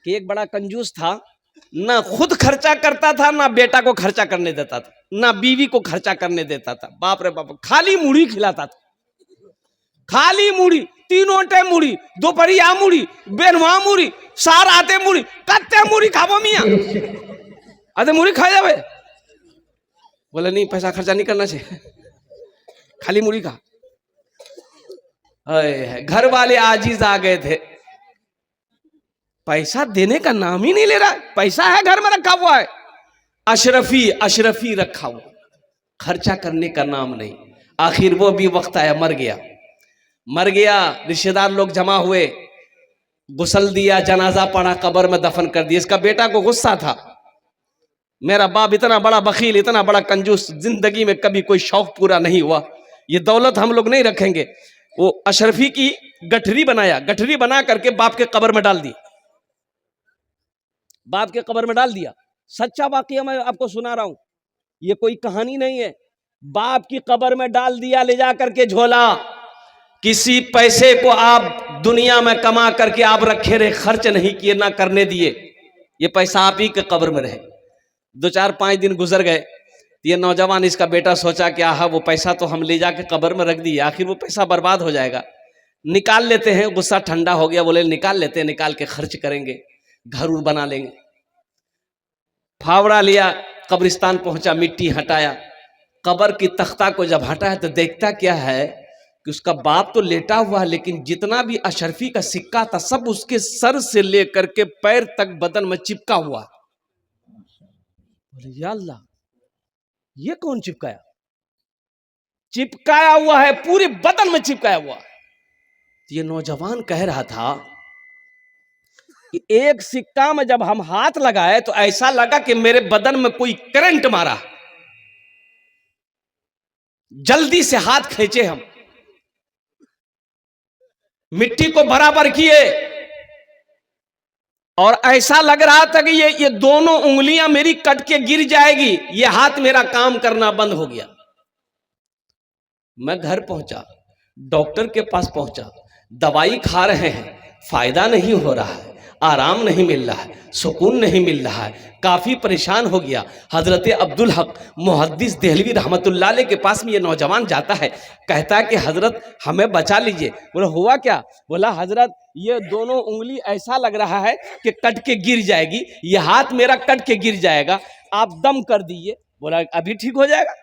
कि एक बड़ा कंजूस था, ना खुद खर्चा करता था, ना बेटा को खर्चा करने देता था, ना बीवी को खर्चा करने देता था। बाप रे बाप, खाली मुड़ी खिलाता था, खाली मुड़ी, तीनों टाइम मुड़ी, दोपहरिया मुड़ी, बेनवा मुड़ी, सार आते मुड़ी, कत्ते मुड़ी खाबो मियाँ, आते मुड़ी खा जावे। बोले नहीं, पैसा खर्चा नहीं करना चाहिए, खाली मुड़ी खा। घर वाले आजीज आ गए थे, पैसा देने का नाम ही नहीं ले रहा। पैसा है घर में रखा हुआ है, अशरफी अशरफी रखा हुआ, खर्चा करने का नाम नहीं। आखिर वो भी वक्त आया, मर गया, मर गया। रिश्तेदार लोग जमा हुए, गुसल दिया, जनाजा पड़ा, कब्र में दफन कर दिया। इसका बेटा को गुस्सा था, मेरा बाप इतना बड़ा बखील, इतना बड़ा कंजूस, जिंदगी में कभी कोई शौक पूरा नहीं हुआ, ये दौलत हम लोग नहीं रखेंगे। वो अशरफी की गठरी बनाया, गठरी बना करके बाप के कब्र में डाल दी, बाप के कब्र में डाल दिया। सच्चा वाकया मैं आपको सुना रहा हूं, ये कोई कहानी नहीं है। बाप की कब्र में डाल दिया, ले जा करके झोला। किसी पैसे को आप दुनिया में कमा करके आप रखे रहे, खर्च नहीं किए, ना करने दिए, ये पैसा आप ही के कब्र में रहे। 2-4-5 दिन गुजर गए, ये नौजवान, इसका बेटा सोचा कि आहा, वो पैसा तो हम ले जाके कब्र में रख दिए, आखिर वो पैसा बर्बाद हो जाएगा, निकाल लेते हैं। गुस्सा ठंडा हो गया, बोले निकाल लेते हैं, निकाल के खर्च करेंगे, घर उर बना लेंगे। फावड़ा लिया, कब्रिस्तान पहुंचा, मिट्टी हटाया, कब्र की तख्ता को जब हटाया तो देखता क्या है कि उसका बाप तो लेटा हुआ है, लेकिन जितना भी अशरफी का सिक्का था सब उसके सर से लेकर के पैर तक बदन में चिपका हुआ। बोले या अल्लाह, ये कौन चिपकाया? चिपकाया हुआ है, पूरे बदन में चिपकाया हुआ। तो ये नौजवान कह रहा था कि एक सिक्का में जब हम हाथ लगाए तो ऐसा लगा कि मेरे बदन में कोई करंट मारा, जल्दी से हाथ खींचे, हम मिट्टी को बराबर किए और ऐसा लग रहा था कि ये दोनों उंगलियां मेरी कट के गिर जाएगी, ये हाथ मेरा काम करना बंद हो गया। मैं घर पहुंचा, डॉक्टर के पास पहुंचा, दवाई खा रहे हैं, फायदा नहीं हो रहा है, आराम नहीं मिल रहा है, सुकून नहीं मिल रहा है, काफ़ी परेशान हो गया। हज़रत अब्दुल हक मुहद्दिस देहलवी रहमतुल्लाह अलैह के पास में ये नौजवान जाता है, कहता है कि हज़रत हमें बचा लीजिए। बोला हुआ क्या? बोला हज़रत ये दोनों उंगली ऐसा लग रहा है कि कट के गिर जाएगी, ये हाथ मेरा कट के गिर जाएगा, आप दम कर दीजिए। बोला अभी ठीक हो जाएगा,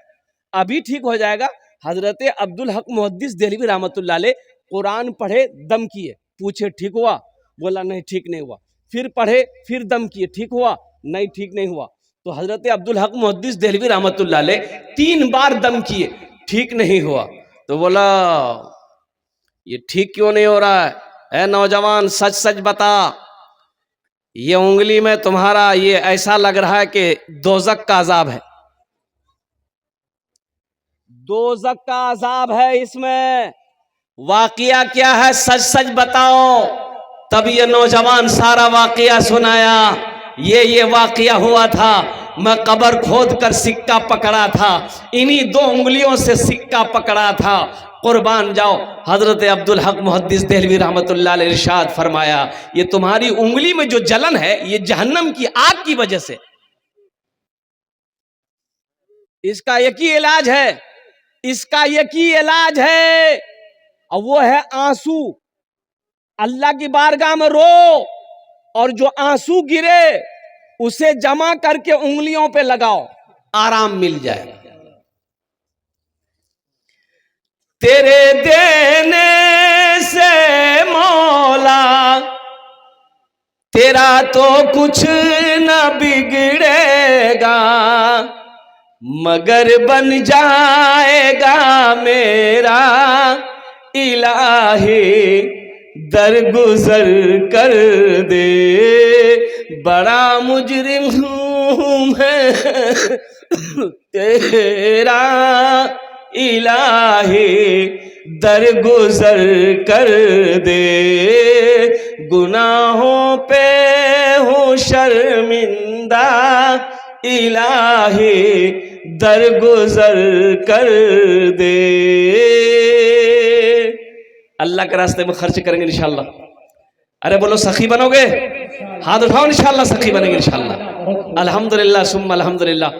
अभी ठीक हो जाएगा। हज़रत अब्दुल हक मुहद्दिस देहलवी रहमतुल्लाह अलैह कुरान पढ़े, दम किए, पूछे ठीक हुआ? बोला नहीं ठीक नहीं हुआ। फिर पढ़े, फिर दम किए, ठीक हुआ? नहीं ठीक नहीं हुआ। तो हजरत अब्दुल हक मुहद्दिस देहलवी रहमतुल्लाह अलैह 3 बार दम किए, ठीक नहीं हुआ। तो बोला ये ठीक क्यों नहीं हो रहा है? ऐ नौजवान सच सच बता, ये उंगली में तुम्हारा ये ऐसा लग रहा है कि दोज़ख का अजाब है, दोज़ख का अजाब है इसमें, वाकया क्या है सच सच बताओ। तब ये नौजवान सारा वाकया सुनाया। ये वाकया हुआ था, मैं कब्र खोद कर सिक्का पकड़ा था, इन्हीं 2 उंगलियों से सिक्का पकड़ा था, कुर्बान जाओ। हजरत अब्दुल हक मुहद्दिस देहलवी रहमतुल्लाह अलैह इरशाद फरमाया, ये तुम्हारी उंगली में जो जलन है ये जहन्नम की आग की वजह से, इसका एक ही इलाज है, इसका एक ही इलाज है, और वो है आंसू। अल्लाह की बारगाह में रो, और जो आंसू गिरे उसे जमा करके उंगलियों पे लगाओ, आराम मिल जाए। तेरे देने से मौला तेरा तो कुछ न बिगड़ेगा, मगर बन जाएगा मेरा इलाही दरगुजर कर दे, बड़ा मुजरिम हूँ मैं तेरा इलाही दरगुजर कर दे, गुनाहों पे हूँ शर्मिंदा इलाही दरगुजर कर दे। अल्लाह के रास्ते में खर्च करेंगे इंशाअल्लाह। अरे बोलो सखी बनोगे? हाथ उठाओ, इंशाल्लाह सखी बनेंगे इंशाल्लाह। अल्हम्दुलिल्लाह सुम्मा अल्हम्दुलिल्लाह।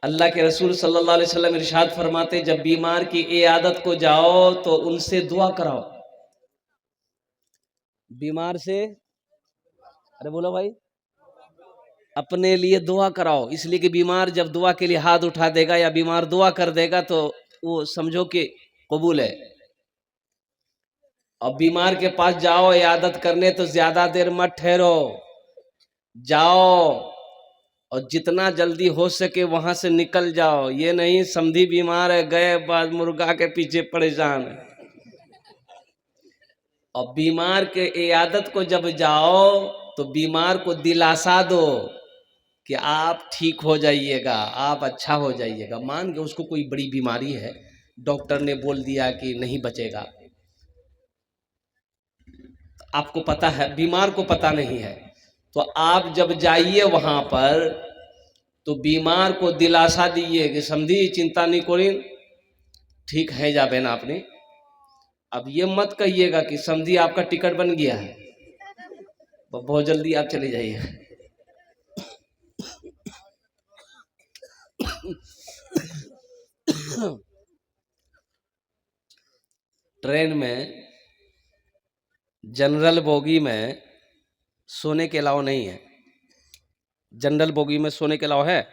अल्लाह के रसूल सल्लल्लाहु अलैहि वसल्लम इरशाद फरमाते, जब बीमार की इयादत को जाओ तो उनसे दुआ कराओ। बीमार से, अरे बोलो भाई, अपने लिए दुआ कराओ। इसलिए कि बीमार जब दुआ के लिए हाथ उठा देगा या बीमार दुआ कर देगा तो वो समझो कि कबूल है। और बीमार के पास जाओ इयादत करने तो ज्यादा देर मत ठहरो, जाओ और जितना जल्दी हो सके वहां से निकल जाओ। ये नहीं समधी बीमार है, गए बाद मुर्गा के पीछे परेशान है। और बीमार के इयादत को जब जाओ तो बीमार को दिलासा दो कि आप ठीक हो जाइएगा, आप अच्छा हो जाइएगा। मान के उसको कोई बड़ी बीमारी है, डॉक्टर ने बोल दिया कि नहीं बचेगा, आपको पता है, बीमार को पता नहीं है, तो आप जब जाइए वहां पर तो बीमार को दिलासा दीजिए कि समझी चिंता नहीं करी, ठीक है जाबे ना आपने। अब ये मत कहिएगा कि समझी आपका टिकट बन गया है, बहुत जल्दी आप चले जाइए। ट्रेन में जनरल बोगी में सोने के अलावा नहीं है। जनरल बोगी में सोने के अलावा है,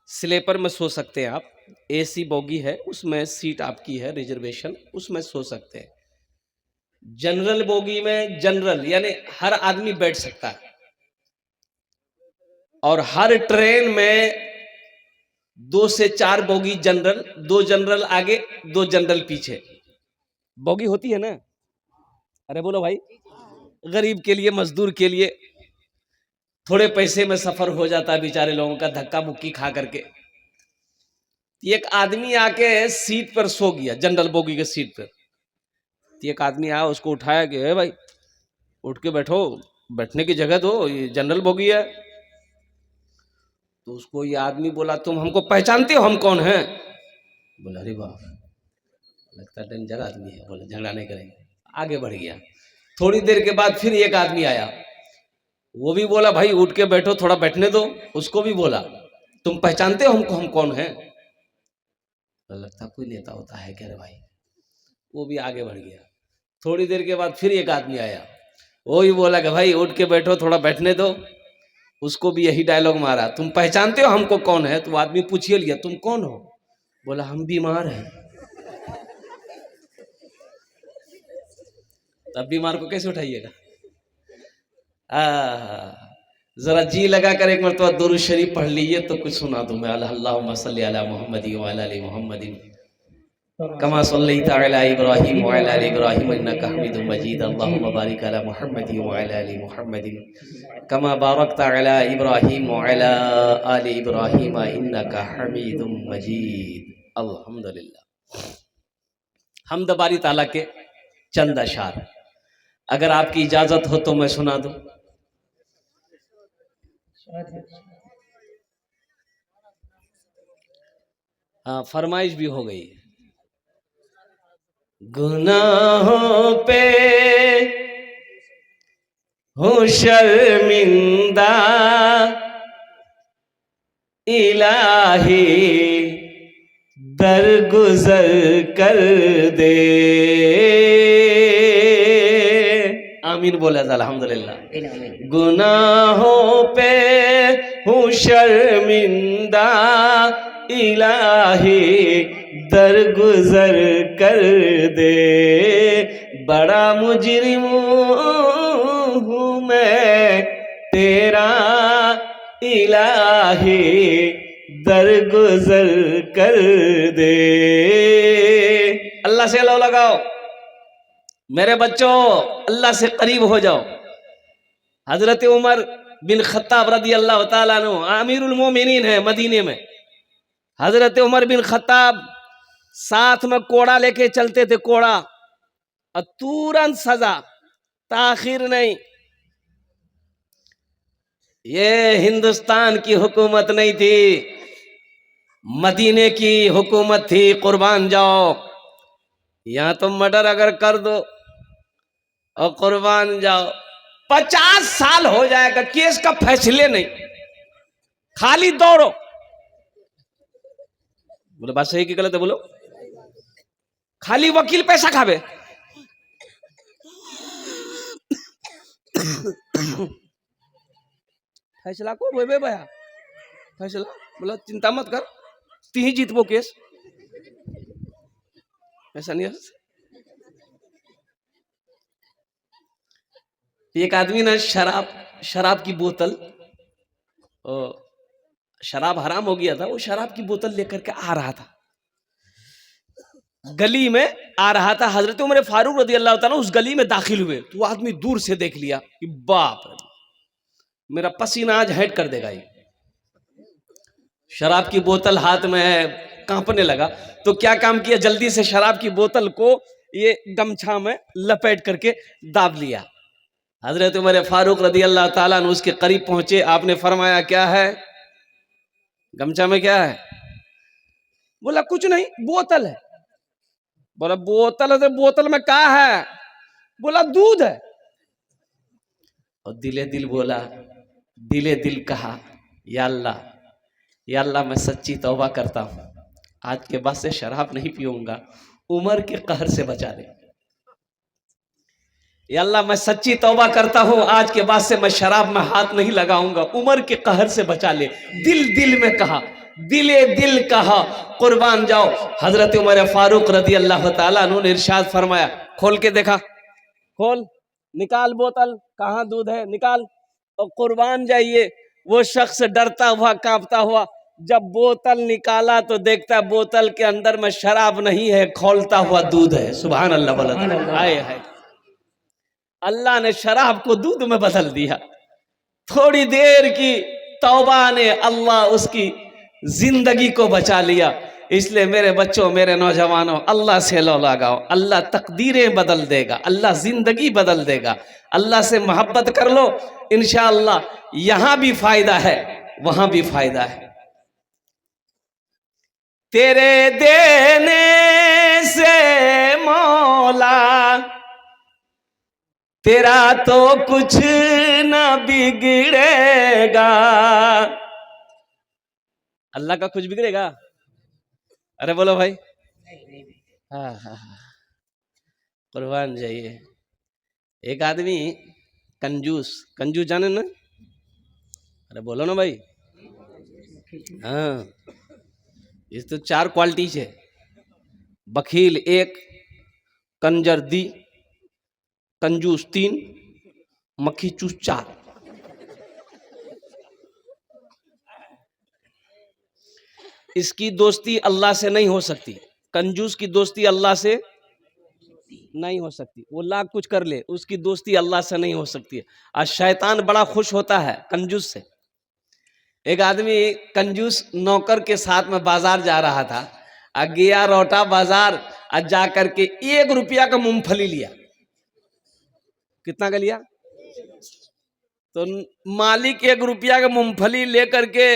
स्लीपर में सो सकते हैं आप, एसी बोगी है उसमें सीट आपकी है रिजर्वेशन, उसमें सो सकते हैं। जनरल बोगी में जनरल यानी हर आदमी बैठ सकता है, और हर ट्रेन में 2 से 4 बोगी जनरल, 2 जनरल आगे 2 जनरल पीछे बोगी होती है ना। अरे बोलो भाई, गरीब के लिए, मजदूर के लिए थोड़े पैसे में सफर हो जाता है बेचारे लोगों का, धक्का मुक्की खा करके। एक आदमी आके सीट पर सो गया, जनरल बोगी के सीट पर। एक आदमी आया, उसको उठाया कि ए भाई उठ के बैठो, बैठने की जगह दो, ये जनरल बोगी है। तो उसको ये आदमी बोला, तुम हमको पहचानते हो, हम कौन हैं? बोला अरे बाप, लगता है डेंजर आदमी है। बोले झगड़ा नहीं करेंगे, आगे बढ़ गया। थोड़ी देर के बाद फिर एक आदमी आया, वो भी बोला भाई उठ के बैठो, थोड़ा बैठने दो। उसको भी बोला तुम पहचानते हो हमको, हम कौन हैं? लगता कोई नेता होता है क्या रे भाई। वो भी आगे बढ़ गया। थोड़ी देर के बाद फिर एक आदमी आया, वो भी बोला कि भाई उठ के बैठो, थोड़ा बैठने दो। उसको भी यही डायलॉग मारा, तुम पहचानते हो हमको कौन है? तो वो आदमी पूछिए लिया, तुम कौन हो? बोला हम बीमार हैं। तब बीमार को कैसे उठाइएगा? जरा जी लगा कर एक मरतबा दुरूद शरीफ पढ़ लीजिए तो कुछ सुना दूं मैं। अल्लाहुम्मा सल्ली अला मुहम्मदी व अला आलि मुहम्मदिन कमा सल्लैता अला इब्राहीम व अला आलि इब्राहीम इन्नका हमीदुम मजीद। अल्लाहुम्मा बारिक अला मुहम्मदी व अला आलि मुहम्मदिन कमा बारकता अला इब्राहीम व अला आलि इब्राहीम इन्नका हमीदुम मजीद। अल्हम्दुलिल्लाह। हमद बारी ताला के चंद अशार, अगर आपकी इजाजत हो तो मैं सुना दूं। हाँ, फरमाइश भी हो गई। गुनाहों पे हूँ शर्मिंदा इलाही दरगुजर कर दे। आमीन बोला अल्हम्दुलिल्लाह। गुनाहों पे हूँ शर्मिंदा इलाही दरगुजर कर दे। बड़ा मुजरिम हूँ मैं तेरा इलाही दरगुजर कर दे। अल्लाह से अल्लाह लगाओ मेरे बच्चों, अल्लाह से करीब हो जाओ। हजरत उमर बिन खत्ताब रदी अल्लाह ताला अन्हु आमीरुल मोमिनीन है मदीने में। हजरत उमर बिन खत्ताब साथ में कोड़ा लेके चलते थे, कोड़ा, और तुरंत सजा, ताखिर नहीं। ये हिंदुस्तान की हुकूमत नहीं थी, मदीने की हुकूमत थी। कुर्बान जाओ, यहां तो मर्डर अगर कर दो और कुर्बान जाओ, 50 साल हो जाएगा, केस का फैसले नहीं, खाली दौड़ो। बोले बात सही कि गलत है? बोलो। खाली वकील पैसा खावे। फैसला को वे भया फैसला बोला चिंता मत कर, ती ही जीतबो केस। ऐसा नहीं है। एक आदमी ना शराब की बोतल, शराब हराम हो गया था, वो शराब की बोतल लेकर के आ रहा था, गली में आ रहा था। हजरत उमर फारूक रज़ी अल्लाह ताला उस गली में दाखिल हुए तो वो आदमी दूर से देख लिया कि बाप रे, मेरा पसीना आज हेट कर देगा ये। शराब की बोतल हाथ में है, कांपने लगा। तो क्या काम किया, जल्दी से शराब की बोतल को ये गमछा में लपेट करके दाब लिया। हजरत उमर फारूक रज़ी अल्लाह ताला अन्हु उसके करीब पहुंचे। आपने फरमाया क्या है गमछा में, क्या है? बोला कुछ नहीं, बोतल है। बोला बोतल है तो बोतल में क्या है? बोला दूध है। और दिले दिल बोला, दिले दिल कहा या अल्लाह मैं सच्ची तौबा करता हूं, आज के बाद से शराब नहीं पीऊंगा, उमर के कहर से बचा ले। या अल्लाह मैं सच्ची तौबा करता हूं, आज के बाद से मैं शराब में हाथ नहीं लगाऊंगा, उमर के कहर से बचा ले। दिल दिल में कहा, दिले दिल कहा, कुर्बान जाओ। हजरत उमर फारूक रज़ी अल्लाह ताला अन्हु ने इरशाद फरमाया, खोल के देखा, खोल, निकाल बोतल, कहाँ दूध है, निकाल। और कुर्बान जाइए, वो शख्स डरता हुआ कांपता हुआ जब बोतल निकाला तो देखता बोतल के अंदर में शराब नहीं है, खौलता हुआ दूध है। सुभान अल्लाह बोला। आए है, अल्लाह ने शराब को दूध में बदल दिया। थोड़ी देर की तौबा ने अल्लाह उसकी जिंदगी को बचा लिया। इसलिए मेरे बच्चों, मेरे नौजवानों, अल्लाह से लो लगाओ, अल्लाह तकदीरें बदल देगा, अल्लाह जिंदगी बदल देगा। अल्लाह से मोहब्बत कर लो, इंशाअल्लाह यहां भी फायदा है, वहां भी फायदा है। तेरे देने से मौला तेरा तो कुछ ना बिगड़ेगा। अल्लाह का कुछ बिगड़ेगा? अरे बोलो भाई। हाँ हाँ हाँ, कुर्बान जाइए। एक आदमी कंजूस जाने ना? अरे बोलो ना भाई। हाँ, इस तो 4 क्वालिटी है, बखील 1, कंजर 2, कंजूस 3, मक्खी चूस 4। इसकी दोस्ती अल्लाह से नहीं हो सकती, कंजूस की दोस्ती अल्लाह से नहीं हो सकती। वो लाख कुछ कर ले, उसकी दोस्ती अल्लाह से नहीं हो सकती है। और शैतान बड़ा खुश होता है कंजूस से। एक आदमी कंजूस नौकर के साथ में बाजार जा रहा था, गया रोटा बाजार, जा करके 1 रुपया का मूंगफली लिया। कितना का लिया? तो मालिक 1 रुपया का मूंगफली लेकर के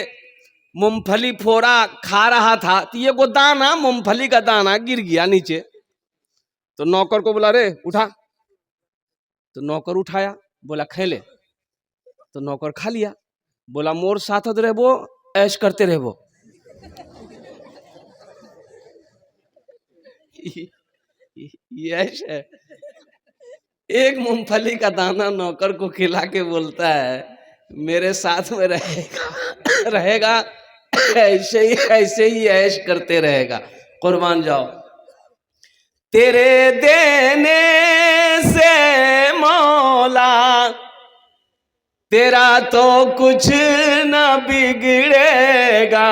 मूंगफली फोड़ा, खा रहा था, तो ये को दाना, मूंगफली का दाना गिर गया नीचे। तो नौकर को बोला, रे उठा। तो नौकर उठाया, बोला खेले। तो नौकर खा लिया। बोला मोर साथ रहबो, ऐश करते रहबो। ये ऐश है। एक मूंगफली का दाना नौकर को खिला के बोलता है मेरे साथ में रहेगा ऐसे ही ऐश करते रहेगा। कुर्बान जाओ। तेरे देने से मौला तेरा तो कुछ न बिगड़ेगा,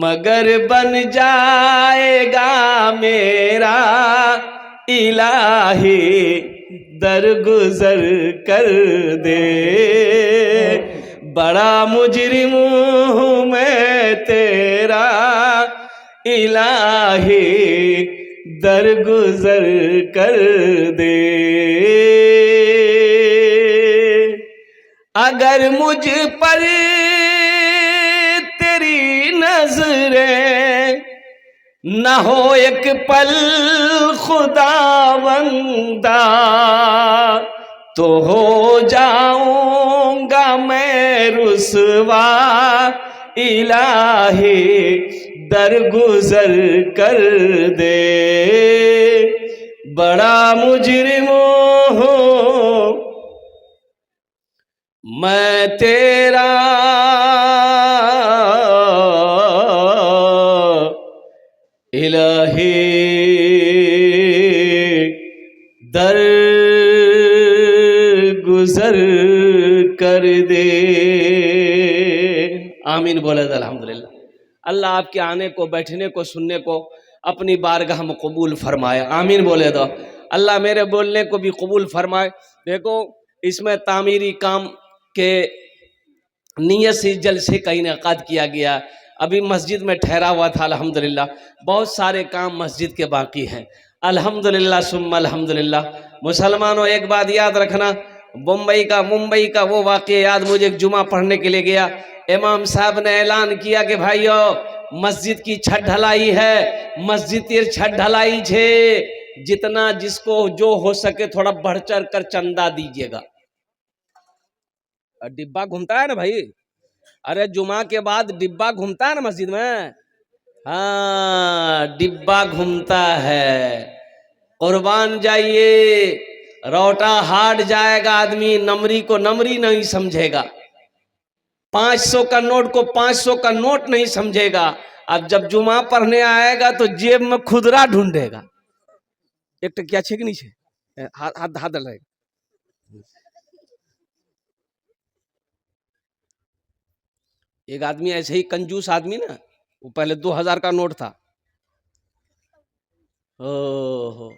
मगर बन जाएगा मेरा इलाही दरगुजर कर दे। बड़ा मुजरिम हूँ मैं तेरा इलाही दरगुजर कर दे। अगर मुझ पर तेरी नजरें न हो एक पल खुदावंदा, तो हो जाऊंगा मैं रुसवा, इलाही दरगुजर कर दे। बड़ा मुजरिम हूँ मैं तेरा, इलाही दर गुजर कर दे। आमीन बोले तो अल्हम्दुलिल्लाह। अल्लाह आपके आने को, बैठने को, सुनने को अपनी बारगाह में कबूल फरमाए। आमीन बोले तो अल्लाह मेरे बोलने को भी कबूल फरमाए। देखो इसमें तामीरी काम के नियत से जलसे का इनेकाद किया गया। अभी मस्जिद में ठहरा हुआ था अल्हम्दुलिल्लाह। बहुत सारे काम मस्जिद के बाकी हैं अल्हम्दुलिल्लाह सुम्मा अल्हम्दुलिल्लाह। मुसलमानों एक बात याद रखना, मुंबई का वो वाक़या याद, मुझे एक जुमा पढ़ने के लिए गया, इमाम साहब ने ऐलान किया कि भाइयों मस्जिद की छत ढलाई है, मस्जिद की छत ढलाई छे, जितना जिसको जो हो सके थोड़ा बढ़ चढ़ कर चंदा दीजिएगा। डिब्बा घूमता है ना भाई, अरे जुमा के बाद डिब्बा घूमता है ना मस्जिद में, हाँ डिब्बा घूमता है। कुर्बान जाइए, रोटा हाट जाएगा आदमी, नमरी को नमरी नहीं समझेगा, 500 का नोट को 500 का नोट नहीं समझेगा। अब जब जुमा पढ़ने आएगा तो जेब में खुदरा ढूंढेगा। एक टकिया छे कि नहीं छे, हाथ हाथ डल रहेगा। एक आदमी ऐसे ही कंजूस आदमी ना, वो पहले 2000 का नोट था, ओहो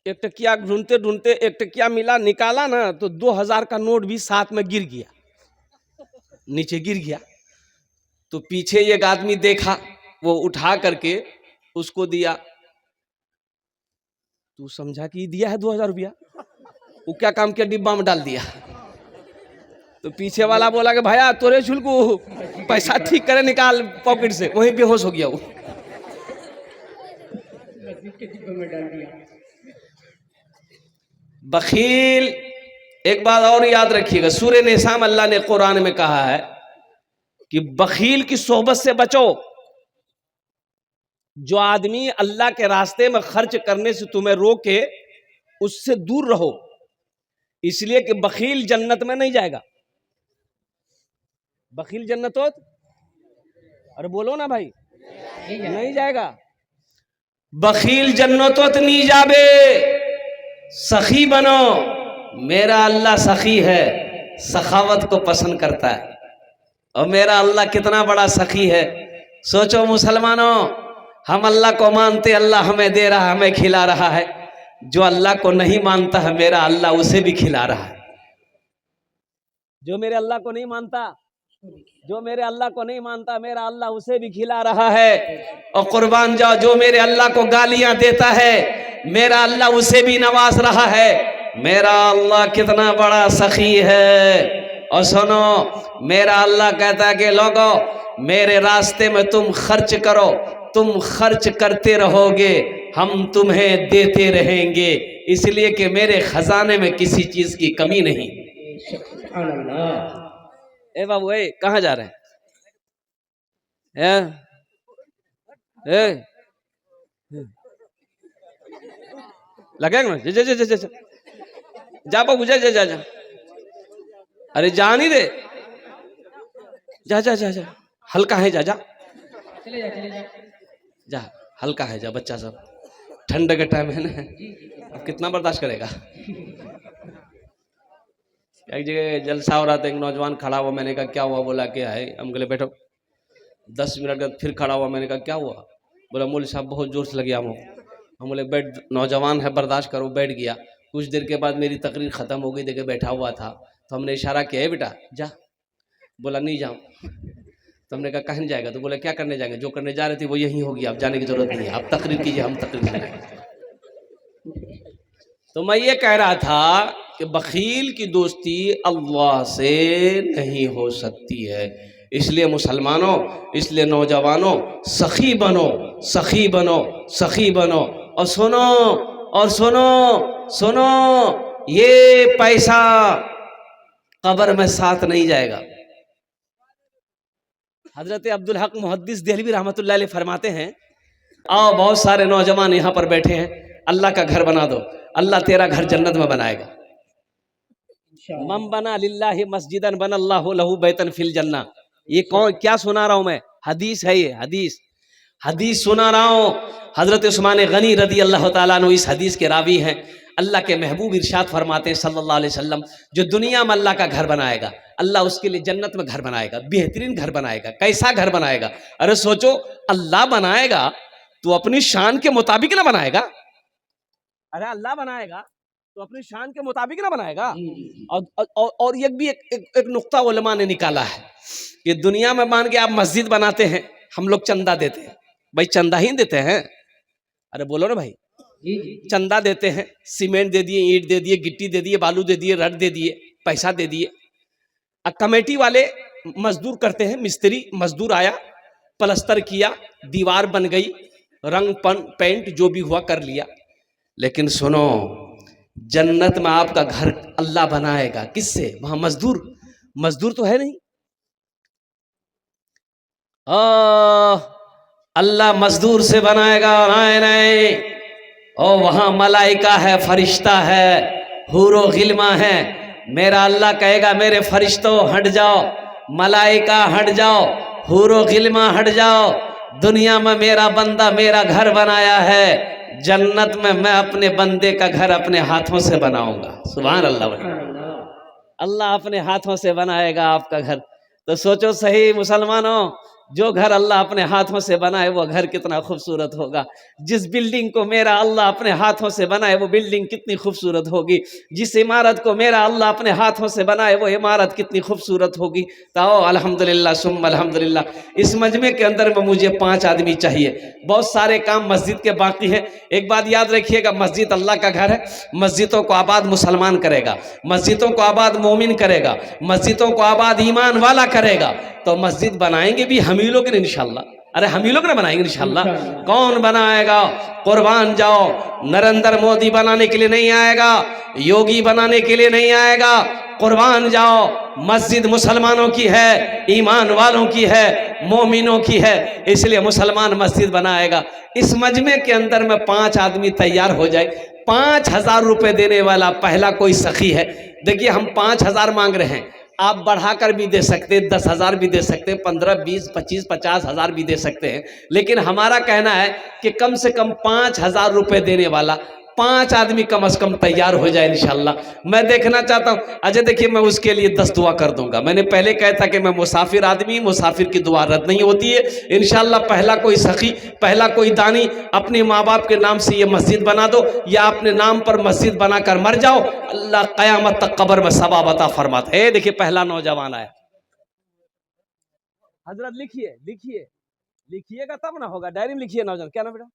एक टकिया ढूंढते ढूंढते एक टकिया मिला, निकाला ना तो 2000 का नोट भी साथ में गिर गया, नीचे गिर गया। तो पीछे एक आदमी देखा, वो उठा करके उसको दिया। तू समझा कि दिया है 2000 रुपया, वो क्या काम किया, डिब्बा में डाल दिया। तो पीछे वाला बोला कि भैया तोरे छुलकू पैसा ठीक करे निकाल पॉकेट से, वहीं बेहोश हो गया वो। बखील, एक बात और याद रखिएगा, सूरह निसा में अल्लाह ने कुरान में कहा है कि बखील की सोहबत से बचो। जो आदमी अल्लाह के रास्ते में खर्च करने से तुम्हें रोके, उससे दूर रहो, इसलिए कि बखील जन्नत में नहीं जाएगा। बखील जन्नत हो, अरे बोलो ना भाई, नहीं जाएगा। बखील जन्नतोत नहीं जाबे, सखी बनो। मेरा अल्लाह सखी है, सखावत को पसंद करता है। और मेरा अल्लाह कितना बड़ा सखी है। सोचो मुसलमानों, हम अल्लाह को मानते, अल्लाह हमें दे रहा, हमें खिला रहा है। जो अल्लाह को नहीं मानता है, मेरा अल्लाह उसे भी खिला रहा है। जो मेरे अल्लाह को नहीं मानता, जो मेरे अल्लाह को नहीं मानता, मेरा अल्लाह उसे भी खिला रहा है। और कुर्बान जाओ, जो मेरे अल्लाह को गालियां देता है, मेरा अल्लाह उसे भी नवाज रहा है। मेरा अल्लाह कितना बड़ा सखी है। और सुनो, मेरा अल्लाह कहता है कि लोगों मेरे रास्ते में तुम खर्च करो, तुम खर्च करते रहोगे, हम तुम्हें देते रहेंगे, इसलिए कि मेरे खजाने में किसी चीज की कमी नहीं। ए बाबू, ए कहाँ जा रहे हैं? लगेगा ना, जा जा जा जा जा बाबू, जा जा जा जा, अरे जा नहीं रे, जा जा जा जा, हल्का है, जा जा जा, हल्का है, जा। बच्चा सब ठंड का टाइम है ना, अब कितना बर्दाश्त करेगा। एक जगह जलसा हो रहा था, एक नौजवान खड़ा हुआ, मैंने कहा क्या हुआ? बोला क्या है? हम बोले बैठो। 10 मिनट बाद फिर खड़ा हुआ, मैंने कहा क्या हुआ? बोला मौलवी साहब बहुत जोर से लगी हमको। हम बोले बैठ, नौजवान है बर्दाश्त करो। बैठ गया। कुछ देर के बाद मेरी तकरीर ख़त्म हो गई, देखे बैठा हुआ था, तो हमने इशारा किया है बेटा जा। बोला नहीं जाऊँ। तो हमने कहा कहीं जाएगा? तो बोला क्या करने जाएंगे? जो करने जा रहे थे वो यही होगी, आप जाने की जरूरत नहीं है, आप तकरीर कीजिए, हम तकरीर करेंगे। तो मैं ये कह रहा था कि बखील की दोस्ती अल्लाह से नहीं हो सकती है। इसलिए मुसलमानों, इसलिए नौजवानों, सखी बनो, सखी बनो, सखी बनो। और सुनो, और सुनो, सुनो, ये पैसा कब्र में साथ नहीं जाएगा। हजरत अब्दुल हक मुहद्दिस देहलवी रहमतुल्लाह अलैह फरमाते हैं, आओ बहुत सारे नौजवान यहाँ पर बैठे हैं, अल्लाह का घर बना दो, अल्लाह तेरा घर जन्नत में बनाएगा। मम बना लिल्लाहि मस्जिदन बन अल्लाहु लहू बैतन फिल जन्ना। ये कौन, क्या सुना रहा हूं मैं? हदीस है, ये हदीस सुना रहा हूं। हजरत उस्मान गनी रदी अल्लाह ताला अन्हु इस हदीस के रावी हैं। अल्लाह के महबूब इरशाद फरमाते हैं सल्लल्लाहु अलैहि वसल्लम, जो दुनिया में अल्लाह का घर बनाएगा, अल्लाह उसके लिए जन्नत में घर बनाएगा, बेहतरीन घर बनाएगा। कैसा घर बनाएगा? अरे सोचो, अल्लाह बनाएगा तो अपनी शान के मुताबिक ना बनाएगा। अरे अल्लाह बनाएगा तो अपनी शान के मुताबिक ना बनाएगा। और ये भी एक नुक्ता उलमा ने निकाला है कि दुनिया में मान के आप मस्जिद बनाते हैं, हम लोग चंदा देते हैं, भाई चंदा ही देते हैं। अरे बोलो ना भाई, चंदा देते हैं, सीमेंट दे दिए, ईंट दे दिए, गिट्टी दे दिए, बालू दे दिए, रड दे दिए, पैसा दे दिए। अब कमेटी वाले मजदूर करते हैं, मिस्त्री मजदूर आया, प्लस्तर किया, दीवार बन गई, रंग पेंट जो भी हुआ कर लिया। लेकिन सुनो, जन्नत में आपका घर अल्लाह बनाएगा किससे? वहां मजदूर तो है नहीं। अल्लाह मजदूर से बनाएगा, नहीं। और वहां मलाइका है, फरिश्ता है, हूरो गिल्मा है। मेरा अल्लाह कहेगा, मेरे फरिश्तों हट जाओ, मलाइका हट जाओ, हूरो गिल्मा हट जाओ, दुनिया में मेरा बंदा मेरा घर बनाया है, जन्नत में मैं अपने बंदे का घर अपने हाथों से बनाऊंगा। सुभान अल्लाह। अल्लाह अपने हाथों से बनाएगा आपका घर। तो सोचो सही मुसलमानों, जो घर अल्लाह अपने हाथों से बनाए वो घर कितना खूबसूरत होगा। जिस बिल्डिंग को मेरा अल्लाह अपने हाथों से बनाए वो बिल्डिंग कितनी खूबसूरत होगी। जिस इमारत को मेरा अल्लाह अपने हाथों से बनाए वो इमारत कितनी खूबसूरत होगी। तो अल्हम्दुलिल्लाह सुम्मा अल्हम्दुलिल्लाह। इस मजमे के अंदर में मुझे 5 आदमी चाहिए। बहुत सारे काम मस्जिद के बाकी हैं। एक बात याद रखिएगा, मस्जिद अल्लाह का घर है। मस्जिदों को आबाद मुसलमान करेगा, मस्जिदों को आबाद मोमिन करेगा, मस्जिदों को आबाद ईमान वाला करेगा। तो मस्जिद बनाएंगे भी हम ही लोग इंशाल्लाह। अरे हम ही लोग ना बनाएंगे इंशाल्लाह। कौन बनाएगा? कुर्बान जाओ, नरेंद्र मोदी बनाने के लिए नहीं आएगा, योगी बनाने के लिए नहीं आएगा। कुर्बान जाओ, मस्जिद मुसलमानों की है, ईमान वालों की है, मोमिनों की है, इसलिए मुसलमान मस्जिद बनाएगा। इस मजमे के अंदर में 5 आदमी तैयार हो जाए। 5000 रुपए देने वाला पहला कोई सखी है। देखिए हम 5000 मांग रहे हैं, आप बढ़ाकर भी दे सकते हैं, 10,000 भी दे सकते हैं, 15, 20, 25, 50,000 भी दे सकते हैं। लेकिन हमारा कहना है कि कम से कम 5000 रुपए देने वाला 5 आदमी कम से कम तैयार हो जाए इंशाल्लाह। मैं देखना चाहता हूँ। अजय देखिए, मैं उसके लिए 10 दुआ कर दूंगा। मैंने पहले कहा था कि मैं मुसाफिर आदमी, मुसाफिर की दुआ रद्द नहीं होती है। इंशाल्लाह पहला कोई सखी, पहला कोई दानी अपने माँ बाप के नाम से ये मस्जिद बना दो, या अपने नाम पर मस्जिद बनाकर मर जाओ, अल्लाह कयामत तक कब्र में सवाब अता फरमाता है। देखिए पहला नौजवान आया। हजरत लिखिएगा तब ना होगा, डायरी में लिखिए। नौजवान क्या नाम बेटा?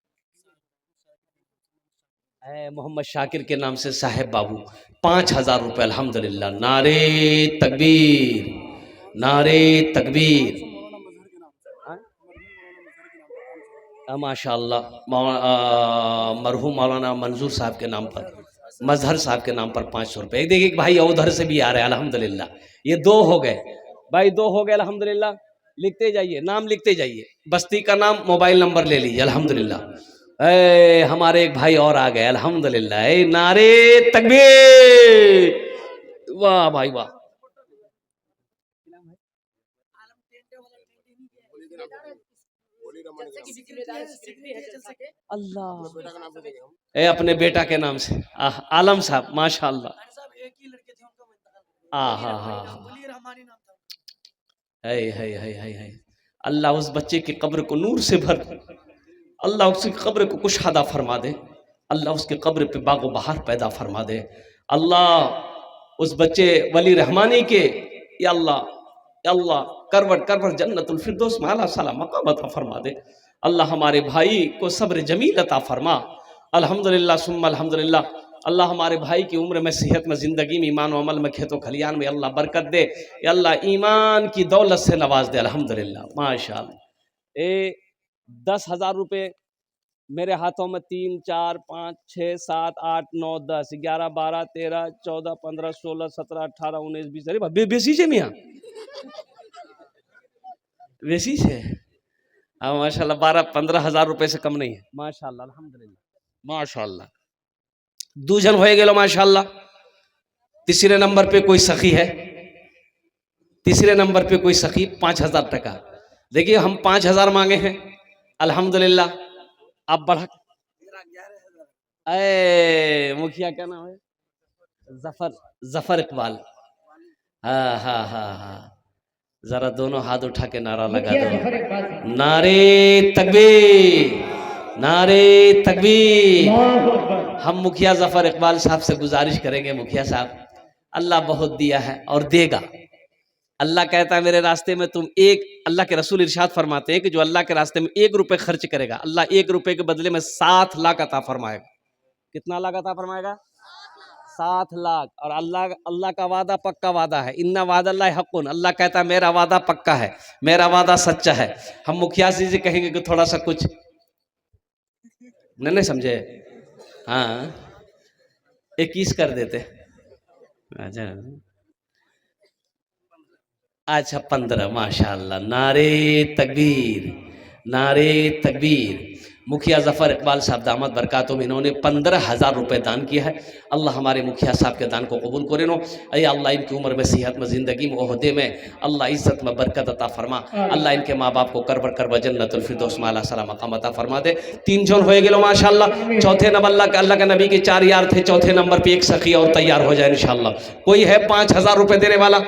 मोहम्मद शाकिर के नाम से साहेब बाबू, 5000 रुपए। अल्हम्दुलिल्लाह। नारे तकबीर, नारे तकबीर। माशाअल्लाह। मरहूम मौलाना मंजूर साहब के नाम पर, मजहर साहब के नाम पर 500 रुपए। देखिए भाई उधर से भी आ रहे हैं। अल्हम्दुलिल्लाह, ये 2 हो गए भाई, 2 हो गए। अल्हम्दुलिल्लाह। लिखते जाइए, नाम लिखते जाइए, बस्ती का नाम, मोबाइल नंबर ले लीजिए। अल्हम्दुलिल्लाह। हमारे एक भाई और आ गए। अल्हम्दुलिल्लाह। नारे तकबीर। वाह भाई वाह। अल्लाह। अपने बेटा के नाम से आलम साहब, माशाअल्लाह। है। अल्लाह उस बच्चे की कब्र को नूर से भर, अल्लाह उसकी कब्र को कुशादा फरमा दे, अल्लाह उसके कब्र पे बागो बहार पैदा फरमा दे। अल्लाह उस बच्चे वली रहमानी के या अल्लाह करवट जन्नतुल फिरदौस में आला साला मकाम अता फरमा दे। अल्लाह हमारे भाई को सब्र जमील अता फरमा। अल्हम्दुलिल्लाह सुम्मा अल्हम्दुलिल्लाह। अल्लाह हमारे भाई की उम्र में, सेहत में, ज़िंदगी में, ईमान व अमल में, खेतों खलियान में अल्लाह बरकत दे। अल्लाह ईमान की दौलत से नवाज दे। अल्हम्दुलिल्लाह माशाअल्लाह। 10,000 रुपये मेरे हाथों में 3 4 5 6 7 8 9 10 11 12 13 14 15 16 17 18 19 20। अरे बेसी से मियाँ बेसी से। हाँ माशाल्लाह 12-15 हज़ार रुपए से कम नहीं है माशाल्लाह अल्हम्दुलिल्लाह माशाल्लाह। दूजन हो गेलो माशाल्लाह। तीसरे नंबर पे कोई सखी है, तीसरे नंबर पे कोई सखी 5,000 टका। देखिए हम 5,000 मांगे हैं अल्हम्दुलिल्लाह। आप बढ़ा अरे मुखिया क्या नाम है? जफर जफर इकबाल। हाँ हाँ हाँ हाँ जरा दोनों हाथ उठा के नारा लगा दो, नारे तकबीर, नारे तकबीर। हम मुखिया जफर इकबाल साहब से गुजारिश करेंगे, मुखिया साहब अल्लाह बहुत दिया है और देगा। अल्लाह कहता है मेरे रास्ते में तुम एक, अल्लाह के रसूल इरशाद फरमाते हैं कि जो अल्लाह के रास्ते में 1 रुपए खर्च करेगा, अल्लाह 1 रुपए के बदले में 7 लाख अता फरमाएगा। कितना लाख अता फरमाएगा? 7 लाख। और अल्लाह अल्लाह का वादा पक्का वादा है, इन्ना वादा अल्लाह हक़्क़ुन। अल्लाह कहता है मेरा वादा पक्का है, मेरा वादा सच्चा है। हम मुखिया जी से कहेंगे कि थोड़ा सा कुछ नहीं समझे, हाँ 21 कर देते। अच्छा 15 माशाअल्लाह। नारे तकबीर, नारे तकबीर। मुखिया जफर इकबाल साहब दामद बरकातुम, इन्होंने 15,000 रुपए दान किया है। अल्लाह हमारे मुखिया साहब के दान को कबूल करे नो। अय अल्लाह इनकी उम्र में, सेहत में, ज़िंदगी में, ओहदे में अल्लाह इज़्ज़त में बरकत अता फरमा। अल्लाह इनके माँ बाप को करबर करब जन्नतुल फिरदौस में आला सला मकाम अता फरमा दे। 3 जन हो गेलो माशाअल्लाह। चौथे नंबर अल्लाह के नबी के 4 यार थे, चौथे नंबर पे एक सखी और तैयार हो जाए इंशाअल्लाह। कोई है 5,000 रुपए देने वाला?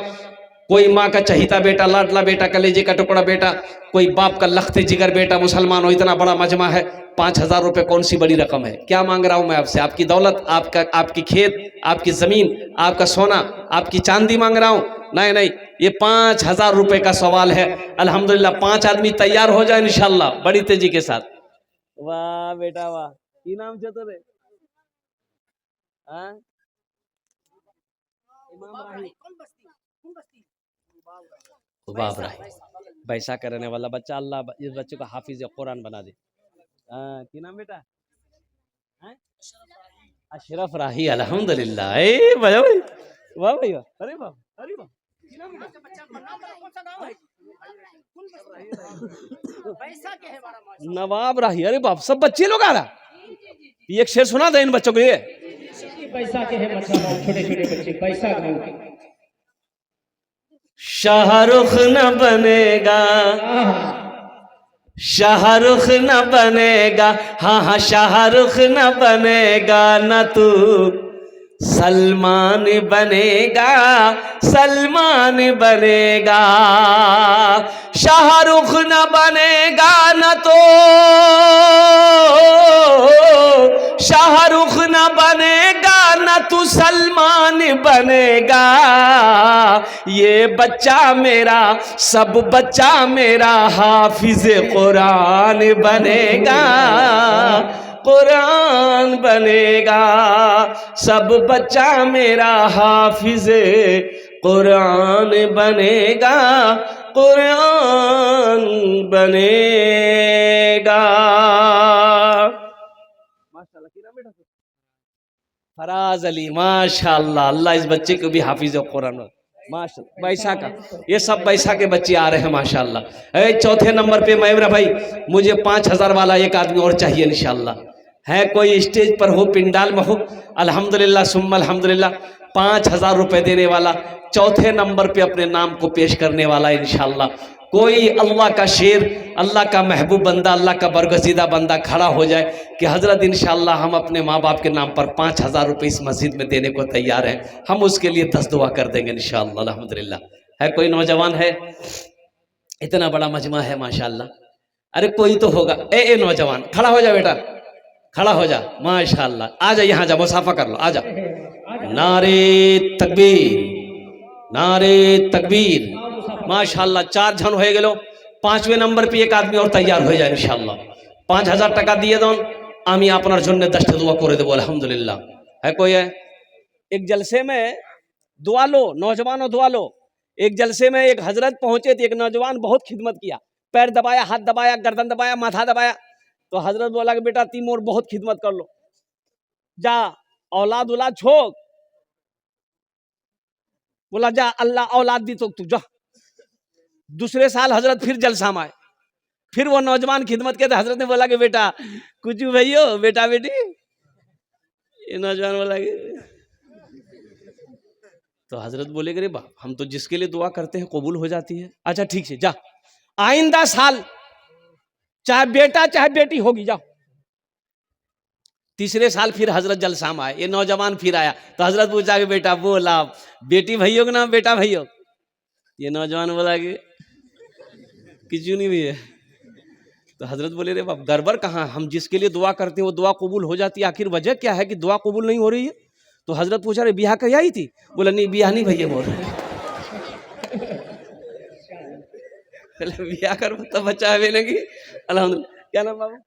कोई माँ का चहीता बेटा, लाडला बेटा, कलेजे का टुकड़ा बेटा, कोई बाप का लखते जिगर बेटा मुसलमान हो, इतना बड़ा मजमा है। 5,000 रुपए कौन सी बड़ी रकम है? क्या मांग रहा हूं मैं आपसे? आपकी दौलत, आपका, आपकी खेत, आपकी जमीन, आपका सोना, आपकी चांदी मांग रहा हूं? नहीं नहीं, ये 5,000 रुपए का सवाल है। अल्हम्दुलिल्लाह 5 आदमी तैयार हो जाए इंशाल्लाह बड़ी तेजी के साथ। वाह बेटा वाह, की नाम है तेरे? बाबरा पैसा करने वाला बच्चा, अल्लाह इस बच्चे को हाफिज कुरान बना दे। की नाम बेटा? अशरफ राही। अल्हम्दुलिल्लाह। ए वाह भाई, वाह भाई वाह, अरे वाह, अरे वाह। नवाब राही। अरे बाप, सब बच्चे लोग आ रहा। ये एक शेर सुना दे इन बच्चों को। ये पैसा के है छोटे छोटे बच्चे पैसा शाहरुख न बनेगा, शाहरुख न बनेगा, हाँ हाँ शाहरुख न बनेगा, न तू सलमान बनेगा, सलमान बनेगा। शाहरुख न बनेगा न तो शाहरुख न बनेगा, न तू सलमान बनेगा। ये बच्चा मेरा, सब बच्चा मेरा हाफिज कुरान बनेगा, कुरान बनेगा। सब बच्चा मेरा हाफिज कुरान बनेगा, कुरान बनेगा। फराज अली माशाल्लाह, अल्लाह इस बच्चे को भी हाफिज कुरान माशाल्लाह। बैसा का ये सब बैसा के बच्चे आ रहे हैं माशाल्लाह। चौथे नंबर पे मयूरा भाई, मुझे 5,000 वाला एक आदमी और चाहिए इंशाल्लाह। है कोई स्टेज पर हो, पिंडाल में हो, अल्हम्दुलिल्लाह सुम्मा अल्हम्दुलिल्लाह 5,000 रुपए देने वाला, चौथे नंबर पे अपने नाम को पेश करने वाला इंशाल्लाह। कोई अल्लाह का शेर, अल्लाह का महबूब बंदा, अल्लाह का बरगज़ीदा बंदा खड़ा हो जाए कि हज़रत इंशाल्लाह हम अपने माँ बाप के नाम पर 5,000 रुपये इस मस्जिद में देने को तैयार हैं, हम उसके लिए 10 दुआ कर देंगे इंशाल्लाह अल्हम्दुलिल्लाह। है कोई नौजवान है? इतना बड़ा मजमा है माशाल्लाह। अरे कोई तो होगा। ए नौजवान खड़ा हो जा बेटा, खड़ा हो जा माशाल्लाह। आ जा, यहाँ जा, मुसाफा कर लो, आ जा। नारे तकबीर, नारे तकबीर। माशाल्लाह 4 जन हो गेलो। 5वें नंबर पे एक आदमी और तैयार हो जाए इंशाल्लाह। 5,000 টাকা দিয়ে दन, আমি আপনার জন্য 10টা दुआ করে দেবো अल्हम्दुलिल्लाह। है कोई? है एक जलसे में दुआ लो, नौजवानों दुआ लो। एक जलसे में एक हजरत पहुंचे थे, एक नौजवान बहुत खिदमत किया, पैर दबाया, हाथ दबाया, गर्दन दबाया, माथा दबाया। तो हजरत बोला कि बेटा तीमोर बहुत खिदमत कर लो, जा औलाद औलाद छोड़। बोला जा अल्लाह औलाद दी तो तू जा। दूसरे साल हजरत फिर जलसा में आए, फिर वो नौजवान खिदमत के थे। हजरत ने बोला कि बेटा कुछ भैयो बेटा बेटी, ये नौजवान बोला कि तो हजरत बोले कि रे बा हम तो जिसके लिए दुआ करते हैं कबूल हो जाती है। अच्छा ठीक है जा, आइंदा साल चाहे बेटा चाहे बेटी होगी जाओ। तीसरे साल फिर हजरत जलसा में आए, ये नौजवान फिर आया तो हजरत पूछा कि बेटा बोला बेटी भैया के नाम बेटा भैया। ये नौजवान बोला कि क्यों नहीं भी है। तो हजरत बोले रे बाप गड़बड़ कहाँ, हम जिसके लिए दुआ करते हैं वो दुआ कबूल हो जाती है, आखिर वजह क्या है कि दुआ कबूल नहीं हो रही है। तो हजरत पूछा रे ब्याह कर आई थी। बोला नहीं ब्याह नहीं भैया मोर। ब्याह कर तो बच्चा है ना कि अल्हम्दुलिल्लाह। क्या नाम बाबू?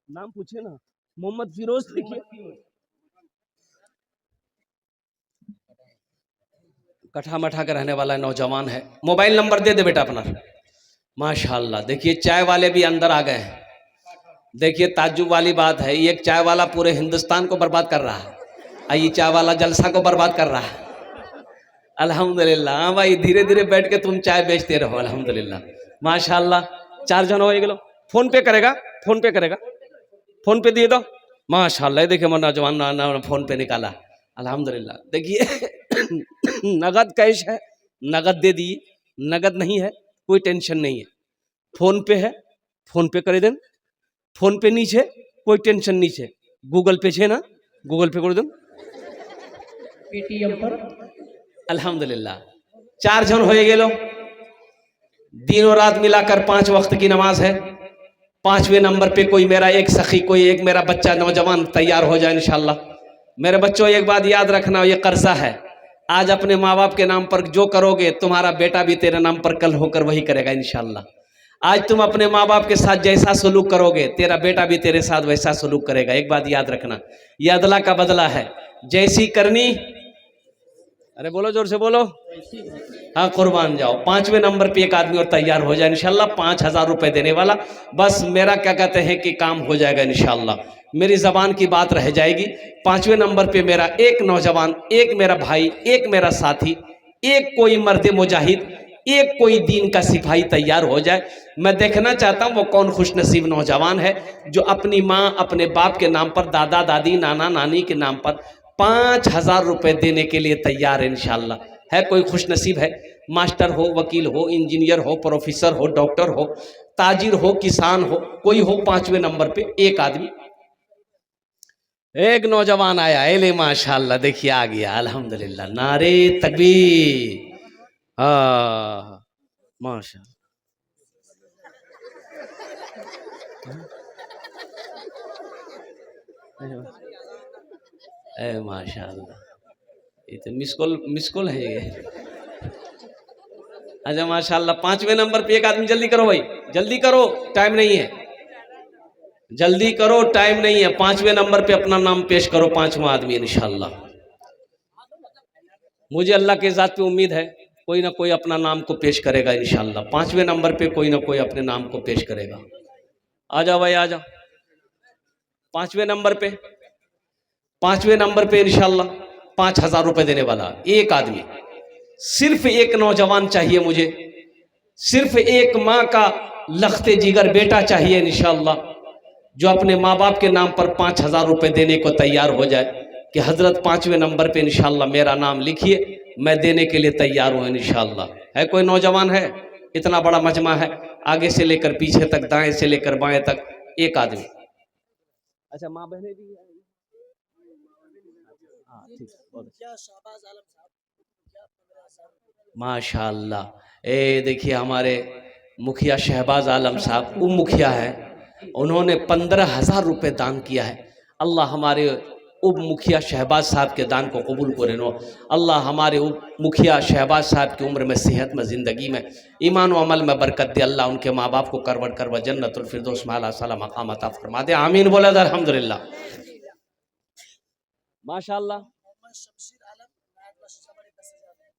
नाम पूछे ना, मोहम्मद फिरोज लिखिए। कठा मठा के रहने वाला नौजवान है। मोबाइल नंबर दे दे बेटा अपना। माशाल्लाह देखिए चाय वाले भी अंदर आ गए हैं। देखिए ताज्जुब वाली बात है, ये एक चाय वाला पूरे हिंदुस्तान को बर्बाद कर रहा है, ये चाय वाला जलसा को बर्बाद कर रहा है। अल्हम्दुलिल्लाह। हाँ भाई धीरे धीरे बैठ के तुम चाय बेचते रहो। अल्हम्दुलिल्लाह माशाल्लाह। 4 जन हो गए। फोन पे करेगा, फोन पे करेगा, फोन पे दिए दो। माशाल्लाह देखिए मन नौजवान फोन पे निकाला। अल्हम्दुलिल्लाह। देखिए नगद कैश है, नगद दे दिए, नगद नहीं है कोई टेंशन नहीं है। फोन पे है, फोन पे कर दें। फोन पे नीचे कोई टेंशन नीचे, गूगल पे छे ना, गूगल पे कर दें पेटीएम पर। अल्हम्दुलिल्लाह। 4 जन हो गए। दिन और रात मिलाकर 5 वक्त की नमाज है। 5वें नंबर पे कोई मेरा एक सखी, कोई एक मेरा बच्चा नौजवान तैयार हो जाए इंशाल्लाह। मेरे बच्चों एक बात याद रखना, ये कर्जा है। आज अपने माँ बाप के नाम पर जो करोगे तुम्हारा बेटा भी तेरे नाम पर कल होकर वही करेगा इंशाल्लाह। आज तुम अपने माँ बाप के साथ जैसा सलूक करोगे तेरा बेटा भी तेरे साथ वैसा सलूक करेगा। एक बात याद रखना, यह अदला का बदला है, जैसी करनी। अरे बोलो जोर से बोलो। हाँ कुर्बान जाओ। 5वें नंबर पे एक आदमी और तैयार हो जाए इंशाल्लाह, 5000 रुपए देने वाला। बस मेरा क्या कहते हैं कि काम हो जाएगा इंशाल्लाह, मेरी जबान की बात रह जाएगी। 5वें नंबर पे मेरा एक नौजवान, एक मेरा भाई, एक मेरा साथी, एक कोई मर्द मुजाहिद, एक कोई दीन का सिपाही तैयार हो जाए। मैं देखना चाहता हूँ वो कौन खुशनसीब नौजवान है जो अपनी माँ अपने बाप के नाम पर, दादा दादी नाना नानी के नाम पर 5000 रुपए देने के लिए तैयार है इंशाल्लाह। है कोई खुशनसीब है, मास्टर हो, वकील हो, इंजीनियर हो, प्रोफेसर हो, डॉक्टर हो, ताजिर हो, किसान हो, कोई हो। 5वें नंबर पे एक आदमी, एक नौजवान आया। एले माशाल्लाह देखिए आ गया। अल्हम्दुलिल्लाह नारे तकबीर। माशाल्लाह। माशाल्लाह ये तो मिस कॉल है ये। अच्छा माशाल्लाह। 5वें नंबर पे एक आदमी, जल्दी करो भाई जल्दी करो, टाइम नहीं है, जल्दी करो टाइम नहीं है। 5वें नंबर पे अपना नाम पेश करो, 5वां आदमी इंशाल्लाह। मुझे अल्लाह के ज़ात पे उम्मीद है कोई ना कोई अपना नाम को पेश करेगा इंशाल्लाह। 5वें नंबर पे कोई ना कोई अपने नाम को पेश करेगा। आ जाओ भाई आ जाओ। 5वें नंबर पे, 5वें नंबर पे इंशाल्लाह 5000 रुपए देने वाला एक आदमी। सिर्फ एक नौजवान चाहिए मुझे, सिर्फ एक माँ का लखते जिगर बेटा चाहिए इंशाल्लाह, जो अपने माँ बाप के नाम पर 5000 रुपए देने को तैयार हो जाए कि हजरत 5वें नंबर पे इंशाल्लाह मेरा नाम लिखिए, मैं देने के लिए तैयार हूँ इंशाल्लाह। है कोई नौजवान है? इतना बड़ा मजमा है, आगे से लेकर पीछे तक, दाएं से लेकर बाएं तक एक आदमी। अच्छा माँ बहने भी माशाल्लाह। ए देखिए हमारे मुखिया शहबाज आलम साहब उप मुखिया है, उन्होंने 15,000 रुपये दान किया है। अल्लाह हमारे उप मुखिया शहबाज साहब के दान को कबूल करे नो। अल्लाह हमारे उप मुखिया शहबाज साहब की उम्र में, सेहत में, ज़िंदगी में, ईमान व अमल में बरकत दे। अल्लाह उनके माँ बाप को करवट करवा जन्नतुल फिरदौस में आला साला मकाम अता फरमा दे। आमीन बोला अल्हम्दुलिल्लाह। माशाल्लाह।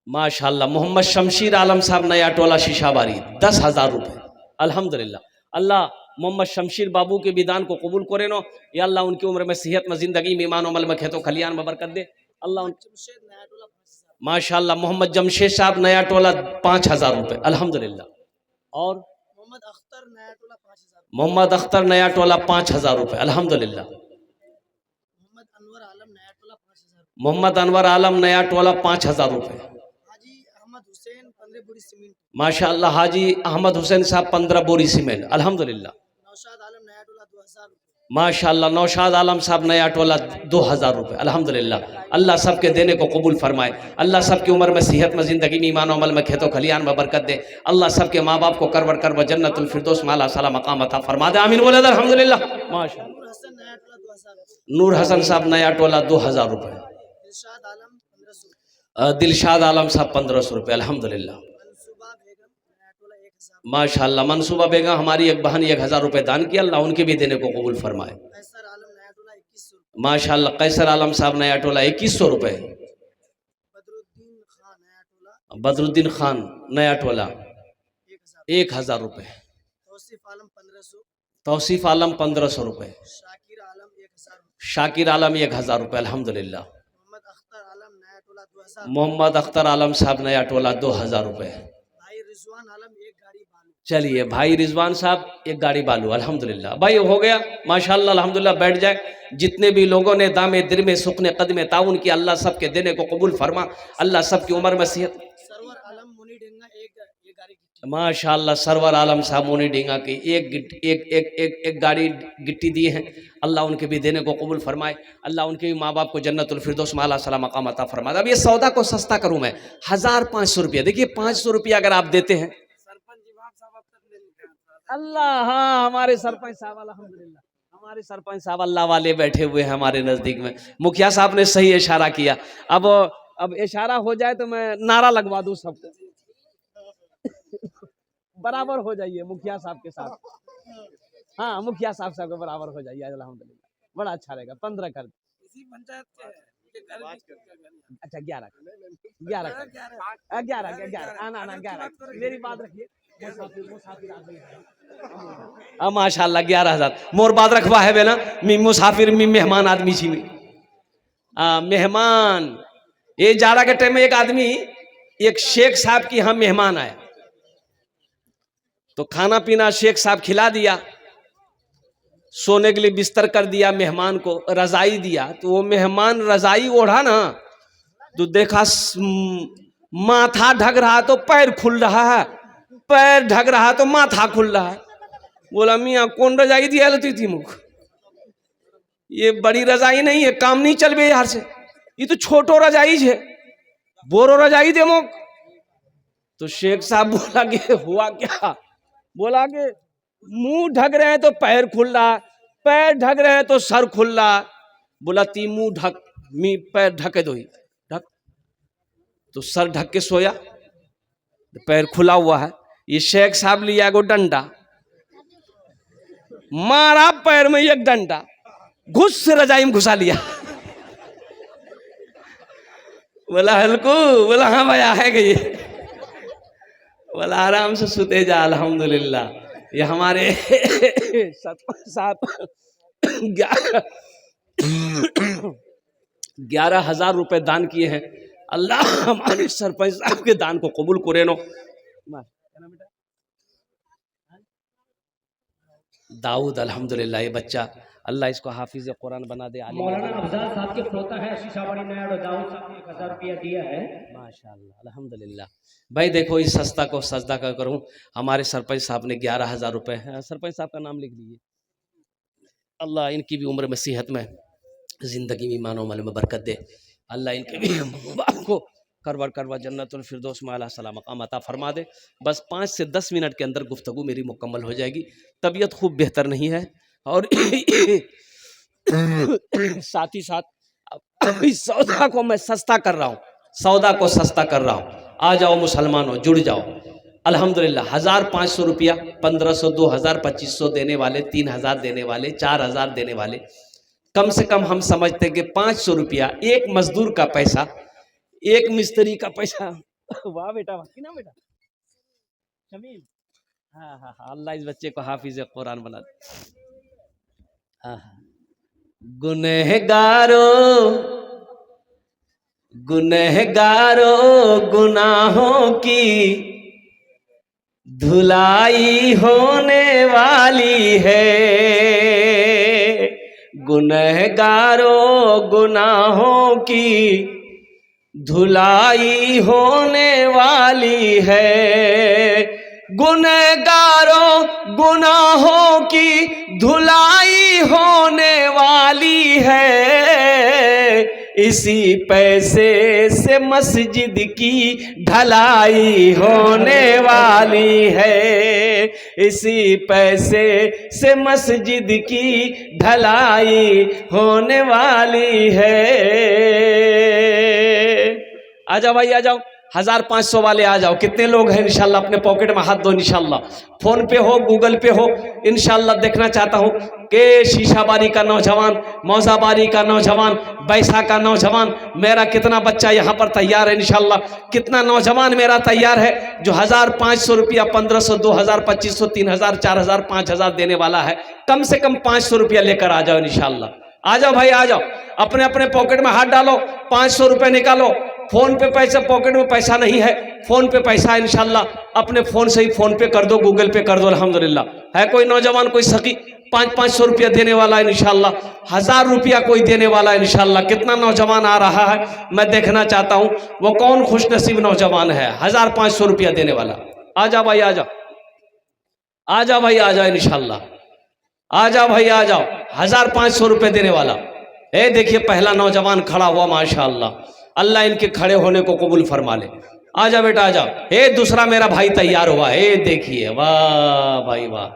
माशाल्लाह मोहम्मद शमशीर आलम साहब नया टोला शीशाबारी 10,000 रुपये अल्हम्दुलिल्लाह। अल्लाह मोहम्मद शमशीर बाबू के विधान को कबूल करे नो या अल्लाह उनकी उम्र में सेहत में जिंदगी में ईमान अमल में खेतों खलियान में बरकत दे अल्लाह। माशाल्लाह मोहम्मद जमशेद साहब नया टोला 5,000 रुपये अल्हम्दुलिल्लाह। और मोहम्मद अख्तर नया टोला 5,000 रुपये अल्हम्दुलिल्लाह। मोहम्मद अनवर आलम नया टोला 5,000 रुपये। माशाअल्लाह हाजी अहमद हुसैन साहब 15 बोरी सीमेंट अल्हम्दुलिल्लाह। माशाअल्लाह नौशाद आलम साहब नया टोला 2,000 रुपये अल्हम्दुलिल्लाह। अल्लाह सबके देने को कबूल फरमाए, अल्लाह सबकी उम्र में सेहत में जिंदगी में ईमान अमल में खेतों खलियान में बरकत दे, अल्लाह सबके माँ बाप को करवर करवर जन्नतुल फिरदौस में अल्लाह सला मकाम अता फरमा दे, आमीन बोले अल्हम्दुलिल्लाह। माशाअल्लाह नूर हसन साहब नया टोला 2,000 रुपये। दिलशाद आलम साहब 1,500 रुपये अल्हम्दुलिल्लाह। माशाअल्लाह मनसूबा बेगम हमारी एक बहन 1,000 रुपये दान किया, अल्लाह उनके भी देने को कबूल फरमाए। माशाअल्लाह कैसर आलम साहब नया टोला 2,100 रुपये। बदरुद्दीन खान नया टोला 1,000 रुपये। तौसीफ आलम 1,500 रुपये। शाकिर आलम 1,000 रुपये अल्हम्दुलिल्लाह। मोहम्मद अख्तर आलम साहब नया टोला 2,000 रुपये। चलिए भाई रिजवान साहब एक गाड़ी बालू अल्हम्दुलिल्लाह। भाई हो गया माशाअल्लाह अल्हम्दुलिल्लाह, बैठ जाए। जितने भी लोगों ने दामे दिर में सुखने कदमे ताउन किया अल्लाह सबके देने को कबूल फरमा, अल्लाह सबकी उम्र में सेहत। माशाअल्लाह सरवर आलम साहब मोनी डेंगा की एक गाड़ी गिट्टी दी है, अल्लाह उनके भी देने को कबूल फरमाए, अल्लाह उनके भी माँ बाप को जन्नतुल फिरदौस में अल्लाह सला मकाम अता फरमाए। अब ये सौदा को सस्ता करूँ मैं 1,500 रुपया। देखिए 500 रुपया अगर आप देते हैं अल्लाह, हाँ हमारे सरपंच साहब अल्हम्दुलिल्लाह, हमारे सरपंच साहब अल्लाह वाले बैठे हुए हैं हमारे नजदीक में। मुखिया साहब ने सही इशारा किया, अब इशारा हो जाए तो मैं नारा लगवा दूं सबको बराबर हो जाइए मुखिया साहब के साथ। हाँ मुखिया साहब के बराबर हो जाइए अल्हम्दुलिल्लाह, बड़ा अच्छा रहेगा। 15 कर अच्छा 11 मेरी बात रखिए। माशाअल्लाह 11,000 मोर बात रखवा है बेना। मी मुसाफिर मी मेहमान आदमी छी मेहमान। ये जाड़ा के टाइम में एक आदमी एक शेख साहब की यहाँ मेहमान आया, तो खाना पीना शेख साहब खिला दिया, सोने के लिए बिस्तर कर दिया, मेहमान को रजाई दिया। तो वो मेहमान रजाई ओढ़ा ना तो देखा माथा ढक रहा तो पैर खुल रहा है, पैर ढक रहा तो माथा खुल रहा है। बोला मियाँ कौन रजाई दिया लेती थी मुख, ये बड़ी रजाई नहीं है, काम नहीं चल बे यार से, ये तो छोटो रजाई है, बोरो रजाई दे मुख। तो शेख साहब बोला कि हुआ क्या? बोला कि मुंह ढक रहे हैं तो पैर खुल रहा, पैर ढक रहे हैं तो सर खुल रहा। बोला ती मुंह ढक, मी पैर ढके दो ही ढक। तो सर ढक के सोया, पैर खुला हुआ है। ये शेख साहब लिया गो डंडा, मारा पैर में एक डंडा, घुस से रजाई में घुसा लिया। बोला हल्कू, बोला हाँ भाई है गई। बोला आराम से सुते जा अल्हम्दुलिल्लाह। ये हमारे सरपंच साहब 11,000 रुपए दान किए हैं। अल्लाह हमारे सरपंच साहब के दान को कबूल करे नो। दाऊद अल्हम्दुलिल्लाह ये बच्चा अल्लाह इसको हाफिज कुरान बना दे। मौलाना अफजाल साहब के पोता है शीशाबाड़ी नया, दाऊद साहब ने 1,000 रुपया दिया है माशाअल्लाह अल्हम्दुलिल्लाह। भाई देखो इस सस्ता को सजदा कर करूँ। हमारे सरपंच साहब ने 11,000 रुपये है, सरपंच साहब का नाम लिख लीजिए। अल्लाह इनकी भी उम्र में सेहत में जिंदगी में ईमान अमल में बरकत दे, अल्लाह इनके भी बाप को करवर करवा जन्नतुल फिरदौस में अल्लाह सलाम मकाम अता फरमा दे। बस 5 से 10 मिनट के अंदर गुफ्तगू मेरी मुकम्मल हो जाएगी। तबीयत खूब बेहतर नहीं है और साथ ही साथ इस सौदा को मैं सस्ता कर रहा हूँ, सौदा को सस्ता कर रहा हूँ। आ जाओ मुसलमानों, जुड़ जाओ अल्हम्दुलिल्लाह। 1,500 रुपया, 1,500, 2,000, 2,500 देने वाले, 3,000 देने वाले, 4,000 देने वाले। कम से कम हम समझते कि 500 रुपया एक मजदूर का पैसा, एक मिस्त्री का पैसा वाह बेटा, वाह, ना बेटा शमीम। हाँ हाँ हाँ, अल्लाह इस बच्चे को हाफिज कुरान बना दे। हाँ हाँ, गुनहगारों गुनाहों की धुलाई होने वाली है। गुनहगारों गुनाहों की धुलाई होने वाली है। गुनहगारों गुनाहों की धुलाई होने वाली है। इसी पैसे से मस्जिद की ढलाई होने वाली है। इसी पैसे से मस्जिद की ढलाई होने वाली है। आ जाओ भाई, आ जाओ, 1500 वाले आ जाओ। कितने लोग हैं इंशाल्लाह? अपने पॉकेट में हाथ दो इंशाल्लाह। फोन पे हो, गूगल पे हो, इंशाल्लाह देखना चाहता हूं कि शीशाबारी का नौजवान, मौजाबारी का नौजवान, बैसा का नौजवान, मेरा कितना बच्चा यहाँ पर तैयार है इंशाल्लाह। कितना नौजवान मेरा तैयार है जो 1500 रुपया, 1500, 2000, 2500, 3000, 4000, 5000 देने वाला है। कम से कम 500 रुपया लेकर आ जाओ इंशाल्लाह। आ जाओ भाई, आ जाओ, अपने अपने पॉकेट में हाथ डालो, 500 रुपये निकालो। फोन पे पैसा, पॉकेट में पैसा नहीं है, फोन पे पैसा इंशाल्लाह अपने फोन से ही फोन पे कर दो, गूगल पे कर दो। अल्हम्दुलिल्लाह है कोई नौजवान, कोई सकी 500 रुपया देने वाला है इंशाल्लाह, 1000 रुपया कोई देने वाला है इंशाल्लाह। कितना नौजवान आ रहा है मैं देखना चाहता हूं, वो कौन खुशनसीब नौजवान है 1500 रुपया देने वाला। आ जाओ भाई, आ जाओ, आ जाओ भाई, आ जाओ इंशाल्लाह। आ जाओ भाई, आ जाओ, 1500 रुपये देने वाला। ए देखिए पहला नौजवान खड़ा हुआ, माशाअल्लाह, अल्लाह इनके खड़े होने को कबूल फरमा ले। आ जाओ बेटा, आ जाओ। ए दूसरा मेरा भाई तैयार हुआ है, देखिए, वाह भाई वाह।